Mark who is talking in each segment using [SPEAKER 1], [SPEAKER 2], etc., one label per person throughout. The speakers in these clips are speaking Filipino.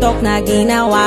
[SPEAKER 1] TikTok na ginawa.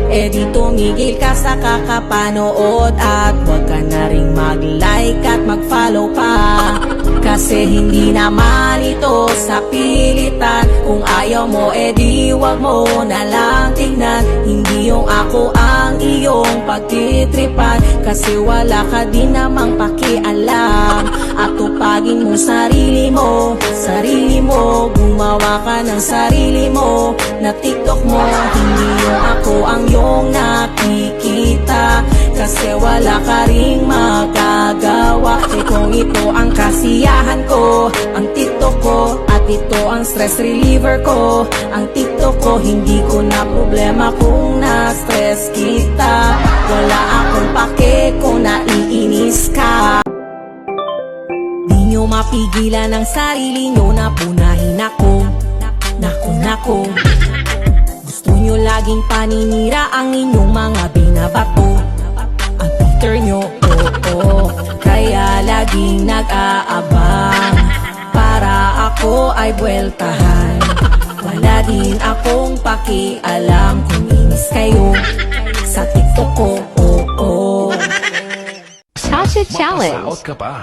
[SPEAKER 1] Eh di tumigil ka sa kakapanood at huwag ka na ring mag-like at mag-follow pa. Kasi hindi naman ito sa pilitan. Kung ayaw mo, edi wag mo na lang tingnan. Hindi yung ako ang iyong pagtitripan, kasi wala ka din namang pakialam. At tupagin mo sarili mo, sarili mo. Gumawa ka ng sarili mo na TikTok mo. Hindi yung ako ang iyong nakikita, kasi wala ka ring magagawa. Eh kung ito ang kasiyahan ko, ang TikTok ko, at ito ang stress reliever ko, ang TikTok ko, hindi ko na problema kung na-stress kita. Wala akong pake kung naiinis ka. Di nyo mapigilan ang sarili nyo na punahin ako. Naku. Gusto nyo laging paninira ang inyong mga binabato. Ang Twitter nyo, oo. Kaya laging nag-aabang para ako ay buweltahan. Wala din akong pakialam kung inis kayo sa TikTok ko, oo.
[SPEAKER 2] Cha-cha challenge.
[SPEAKER 3] Mapasaot ka pa.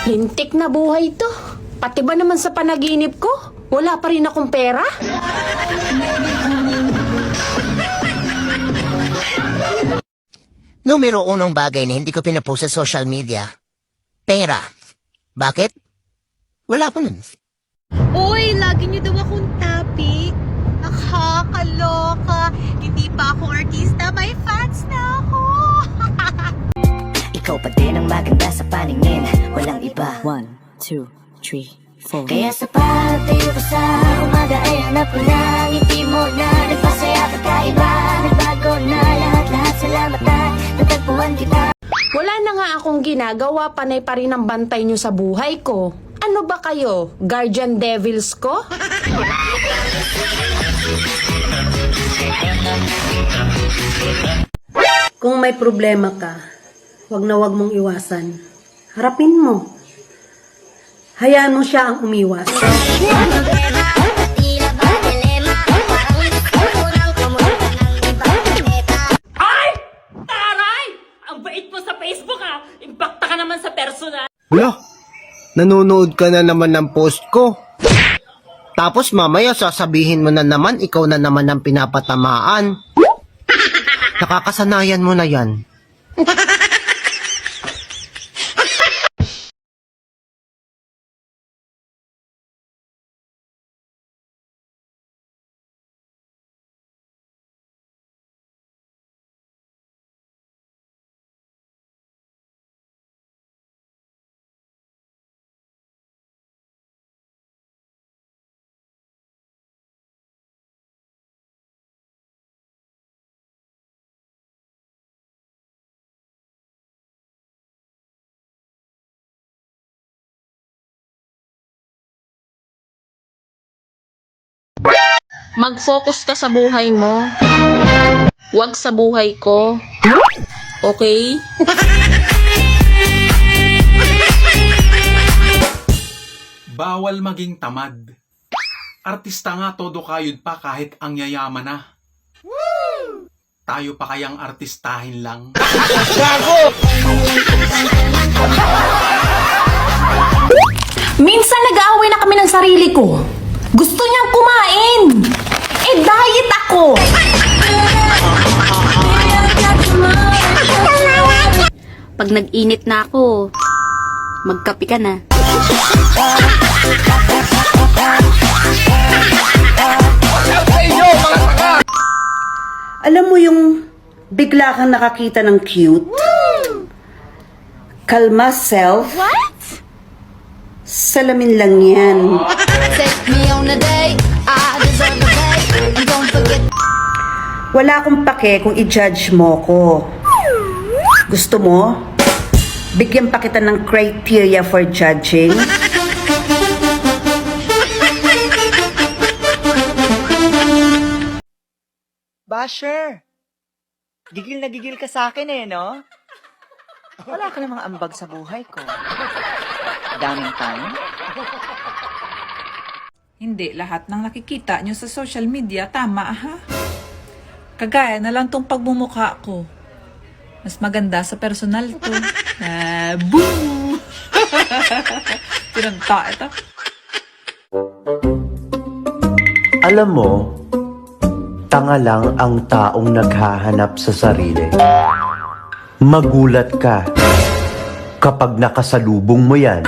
[SPEAKER 2] Lintik na buhay to. Pati ba naman sa panaginip ko, wala pa rin akong pera?
[SPEAKER 4] Numero unong bagay na hindi ko pinapost sa social media, pera. Bakit? Wala pa nun.
[SPEAKER 5] Uy, lagi niyo daw akong topic. Nakakaloka. Hindi pa ako artista, may fans na ako.
[SPEAKER 6] Ikaw pa din ang maganda sa paningin, walang iba. 1, 2, 3, 4. Kaya sa pagtayo ko sa umaga ay hanap ko na ngiti mo na nagpasaya pagkaiba. Nagbago na lahat-lahat, salamat na natagpuan kita.
[SPEAKER 2] Wala na nga akong ginagawa, panay pa rin ang bantay nyo sa buhay ko. Ano ba kayo? Guardian devils ko?
[SPEAKER 7] Kung may problema ka, wag na wag mong iwasan. Harapin mo. Hayaan mo siya ang umiwas.
[SPEAKER 8] Ay! Taray! Ang bait mo sa Facebook ah! Impacta ka naman sa personal!
[SPEAKER 9] Wala, nanonood ka na naman ng post ko. Tapos mamaya sasabihin mo na naman, ikaw na naman ang pinapatamaan. Nakakasanayan mo na yan.
[SPEAKER 10] Mag-focus ka sa buhay mo. Huwag sa buhay ko. Okay?
[SPEAKER 3] Bawal maging tamad. Artista nga todo kayod pa kahit ang yayaman na. Tayo pa kayang artistahin lang.
[SPEAKER 2] Minsan nag-aaway na kami ng sarili ko. Gusto niyang kumain. Eh, diet ako.
[SPEAKER 5] Pag nag-init na ako, magkape ka na.
[SPEAKER 7] Alam mo yung bigla kang nakakita ng cute? Kalma, self.
[SPEAKER 5] What?
[SPEAKER 7] Salamin lang yan.
[SPEAKER 5] Take me on a date, I deserve a date, and don't forget.
[SPEAKER 7] Wala akong pake kung i-judge mo ko. Gusto mo? Bigyan pa kita ng criteria for judging.
[SPEAKER 11] Basher! Gigil na gigil ka sa akin no? Wala ka namang ambag sa buhay ko. Daming tanong.
[SPEAKER 12] Hindi lahat ng nakikita nyo sa social media tama ha. Kagaya na lang tong pagmumukha ko. Mas maganda sa personal to. Boo! Pinanta ito.
[SPEAKER 13] Alam mo, tanga lang ang taong naghahanap sa sarili. Magulat ka kapag nakasalubong mo yan.